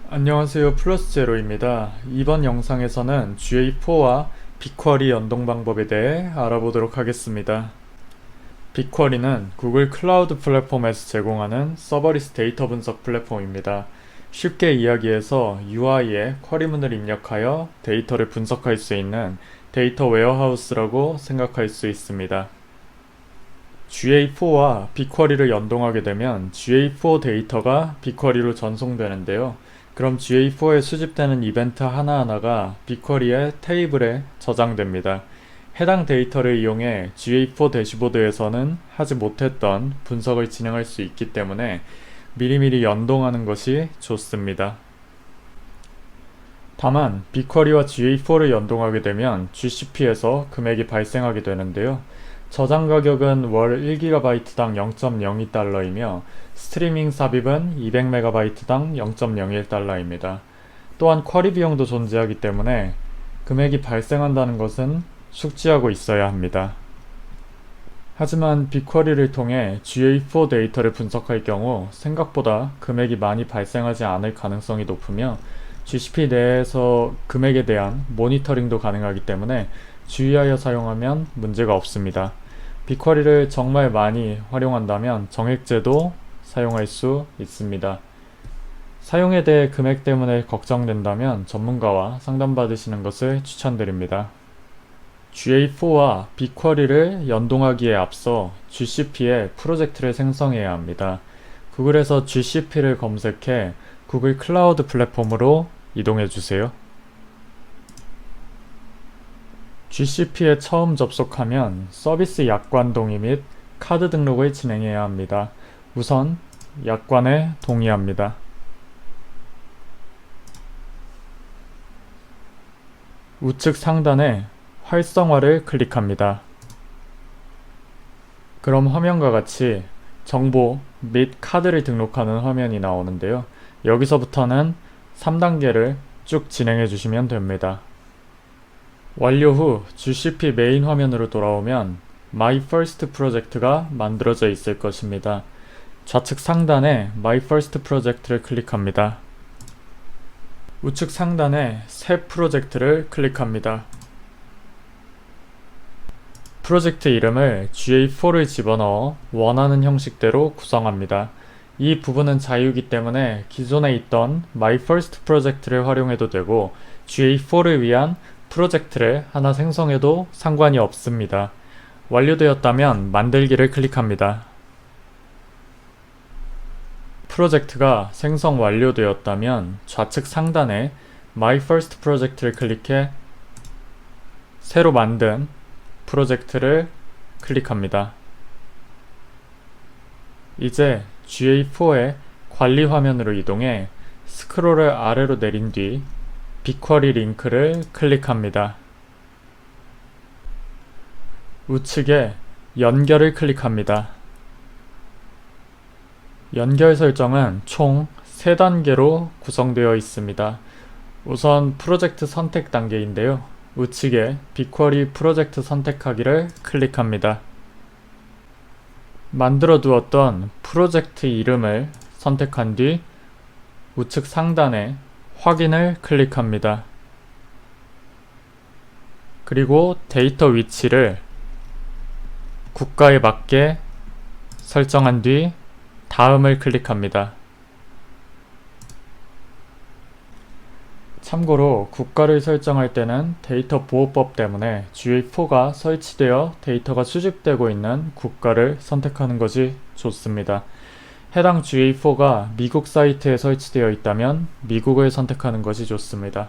안녕하세요. 플러스제로입니다. 이번 영상에서는 GA4와 빅쿼리 연동 방법에 대해 알아보도록 하겠습니다. 빅쿼리는 구글 클라우드 플랫폼에서 제공하는 서버리스 데이터 분석 플랫폼입니다. 쉽게 이야기해서 UI에 쿼리문을 입력하여 데이터를 분석할 수 있는 데이터 웨어하우스라고 생각할 수 있습니다. GA4와 빅쿼리를 연동하게 되면 GA4 데이터가 빅쿼리로 전송되는데요. 그럼 GA4에 수집되는 이벤트 하나하나가 빅쿼리의 테이블에 저장됩니다. 해당 데이터를 이용해 GA4 대시보드에서는 하지 못했던 분석을 진행할 수 있기 때문에 미리미리 연동하는 것이 좋습니다. 다만 빅쿼리와 GA4를 연동하게 되면 GCP에서 금액이 발생하게 되는데요. 저장 가격은 월 1GB당 0.02달러이며 스트리밍 삽입은 200MB당 0.01달러입니다. 또한 쿼리 비용도 존재하기 때문에 금액이 발생한다는 것은 숙지하고 있어야 합니다. 하지만 빅쿼리를 통해 GA4 데이터를 분석할 경우 생각보다 금액이 많이 발생하지 않을 가능성이 높으며 GCP 내에서 금액에 대한 모니터링도 가능하기 때문에 주의하여 사용하면 문제가 없습니다. 빅쿼리를 정말 많이 활용한다면 정액제도 사용할 수 있습니다. 사용에 대해 금액 때문에 걱정된다면 전문가와 상담받으시는 것을 추천드립니다. GA4와 빅쿼리를 연동하기에 앞서 GCP에 프로젝트를 생성해야 합니다. 구글에서 GCP를 검색해 구글 클라우드 플랫폼으로 이동해 주세요. GCP에 처음 접속하면 서비스 약관 동의 및 카드 등록을 진행해야 합니다. 우선 약관에 동의합니다. 우측 상단에 활성화를 클릭합니다. 그럼 화면과 같이 정보 및 카드를 등록하는 화면이 나오는데요. 여기서부터는 3단계를 쭉 진행해 주시면 됩니다. 완료 후 GCP 메인 화면으로 돌아오면 My First Project가 만들어져 있을 것입니다. 좌측 상단에 My First Project를 클릭합니다. 우측 상단에 새 프로젝트를 클릭합니다. 프로젝트 이름을 GA4를 집어넣어 원하는 형식대로 구성합니다. 이 부분은 자유이기 때문에 기존에 있던 My First Project를 활용해도 되고 GA4를 위한 프로젝트를 하나 생성해도 상관이 없습니다. 완료되었다면 만들기를 클릭합니다. 프로젝트가 생성 완료되었다면 좌측 상단에 My First Project를 클릭해 새로 만든 프로젝트를 클릭합니다. 이제 GA4의 관리 화면으로 이동해 스크롤을 아래로 내린 뒤 빅쿼리 링크를 클릭합니다. 우측에 연결을 클릭합니다. 연결 설정은 총 3단계로 구성되어 있습니다. 우선 프로젝트 선택 단계인데요. 우측에 빅쿼리 프로젝트 선택하기를 클릭합니다. 만들어 두었던 프로젝트 이름을 선택한 뒤 우측 상단에 확인을 클릭합니다. 그리고 데이터 위치를 국가에 맞게 설정한 뒤 다음을 클릭합니다. 참고로 국가를 설정할 때는 데이터 보호법 때문에 GA4가 설치되어 데이터가 수집되고 있는 국가를 선택하는 것이 좋습니다. 해당 GA4가 미국 사이트에 설치되어 있다면 미국을 선택하는 것이 좋습니다.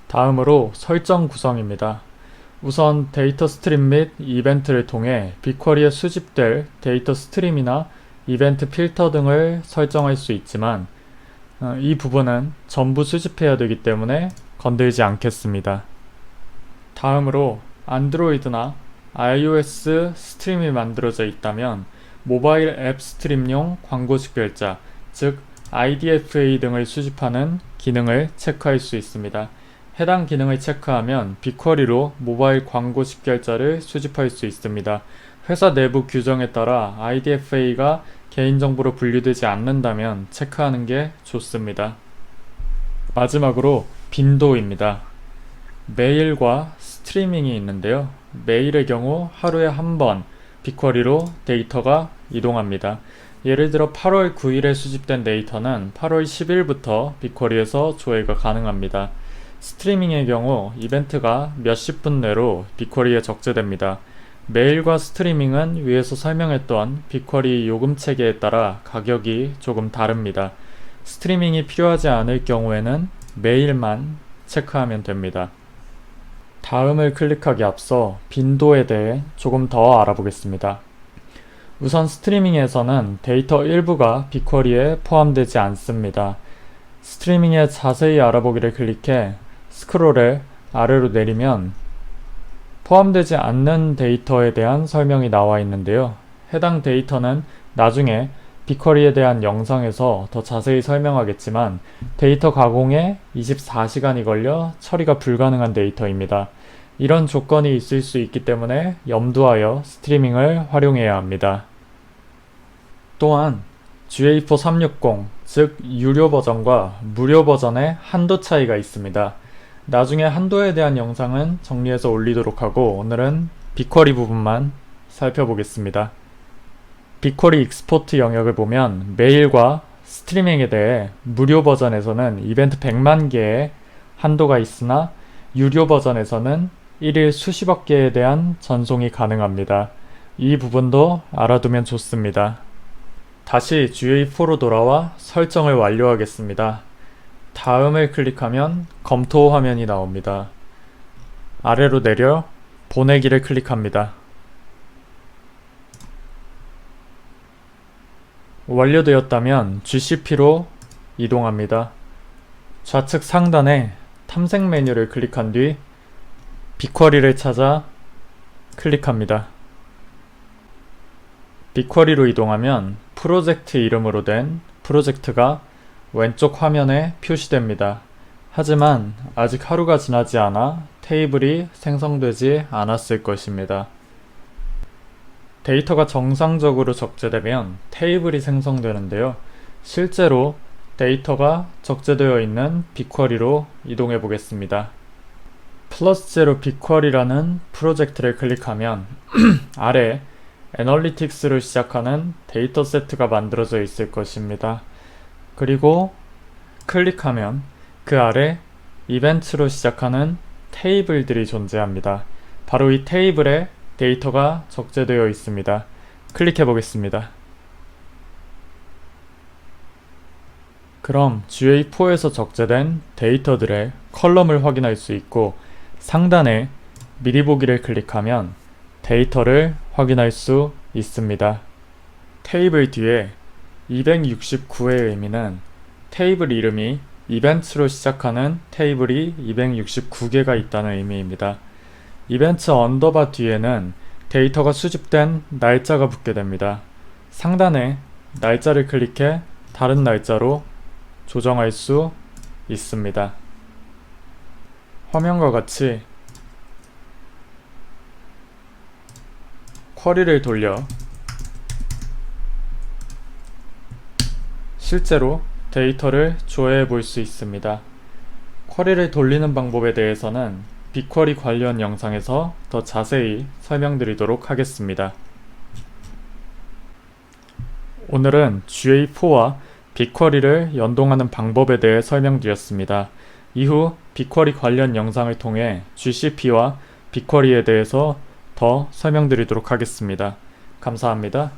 다음으로 설정 구성입니다. 우선 데이터 스트림 및 이벤트를 통해 빅쿼리에 수집될 데이터 스트림이나 이벤트 필터 등을 설정할 수 있지만 이 부분은 전부 수집해야 되기 때문에 건들지 않겠습니다. 다음으로 안드로이드나 iOS 스트림이 만들어져 있다면 모바일 앱 스트림용 광고 식별자, 즉 IDFA 등을 수집하는 기능을 체크할 수 있습니다. 해당 기능을 체크하면 빅쿼리로 모바일 광고 식별자를 수집할 수 있습니다. 회사 내부 규정에 따라 IDFA가 개인정보로 분류되지 않는다면 체크하는 게 좋습니다. 마지막으로 빈도입니다. 메일과 스트리밍이 있는데요. 메일의 경우 하루에 한 번 빅쿼리로 데이터가 이동합니다. 예를 들어 8월 9일에 수집된 데이터는 8월 10일부터 빅쿼리에서 조회가 가능합니다. 스트리밍의 경우 이벤트가 몇십 분 내로 빅쿼리에 적재됩니다. 메일과 스트리밍은 위에서 설명했던 빅쿼리 요금 체계에 따라 가격이 조금 다릅니다. 스트리밍이 필요하지 않을 경우에는 메일만 체크하면 됩니다. 다음을 클릭하기 앞서 빈도에 대해 조금 더 알아보겠습니다. 우선 스트리밍에서는 데이터 일부가 빅쿼리에 포함되지 않습니다. 스트리밍에 자세히 알아보기를 클릭해 스크롤을 아래로 내리면 포함되지 않는 데이터에 대한 설명이 나와 있는데요. 해당 데이터는 나중에 빅쿼리에 대한 영상에서 더 자세히 설명하겠지만 데이터 가공에 24시간이 걸려 처리가 불가능한 데이터입니다. 이런 조건이 있을 수 있기 때문에 염두하여 스트리밍을 활용해야 합니다. 또한 GA4 360, 즉 유료 버전과 무료 버전의 한도 차이가 있습니다. 나중에 한도에 대한 영상은 정리해서 올리도록 하고 오늘은 빅쿼리 부분만 살펴보겠습니다. 빅쿼리 익스포트 영역을 보면 메일과 스트리밍에 대해 무료 버전에서는 이벤트 100만 개의 한도가 있으나 유료 버전에서는 1일 수십억 개에 대한 전송이 가능합니다. 이 부분도 알아두면 좋습니다. 다시 GA4로 돌아와 설정을 완료하겠습니다. 다음을 클릭하면 검토 화면이 나옵니다. 아래로 내려 보내기를 클릭합니다. 완료되었다면 GCP로 이동합니다. 좌측 상단에 탐색 메뉴를 클릭한 뒤 빅쿼리를 찾아 클릭합니다. 빅쿼리로 이동하면 프로젝트 이름으로 된 프로젝트가 왼쪽 화면에 표시됩니다. 하지만 아직 하루가 지나지 않아 테이블이 생성되지 않았을 것입니다. 데이터가 정상적으로 적재되면 테이블이 생성되는데요. 실제로 데이터가 적재되어 있는 빅쿼리로 이동해 보겠습니다. 플러스 제로 빅쿼리라는 프로젝트를 클릭하면 아래 애널리틱스로 시작하는 데이터 세트가 만들어져 있을 것입니다. 그리고 클릭하면 그 아래 이벤트로 시작하는 테이블들이 존재합니다. 바로 이 테이블에 데이터가 적재되어 있습니다. 클릭해 보겠습니다. 그럼 GA4에서 적재된 데이터들의 컬럼을 확인할 수 있고 상단에 미리 보기를 클릭하면 데이터를 확인할 수 있습니다. 테이블 뒤에 269의 의미는 테이블 이름이 이벤트로 시작하는 테이블이 269개가 있다는 의미입니다. 이벤트 언더바 뒤에는 데이터가 수집된 날짜가 붙게 됩니다. 상단에 날짜를 클릭해 다른 날짜로 조정할 수 있습니다. 화면과 같이 쿼리를 돌려 실제로 데이터를 조회해 볼 수 있습니다. 쿼리를 돌리는 방법에 대해서는 빅쿼리 관련 영상에서 더 자세히 설명드리도록 하겠습니다. 오늘은 GA4와 빅쿼리를 연동하는 방법에 대해 설명드렸습니다. 이후 빅쿼리 관련 영상을 통해 GCP와 빅쿼리에 대해서 더 설명드리도록 하겠습니다. 감사합니다.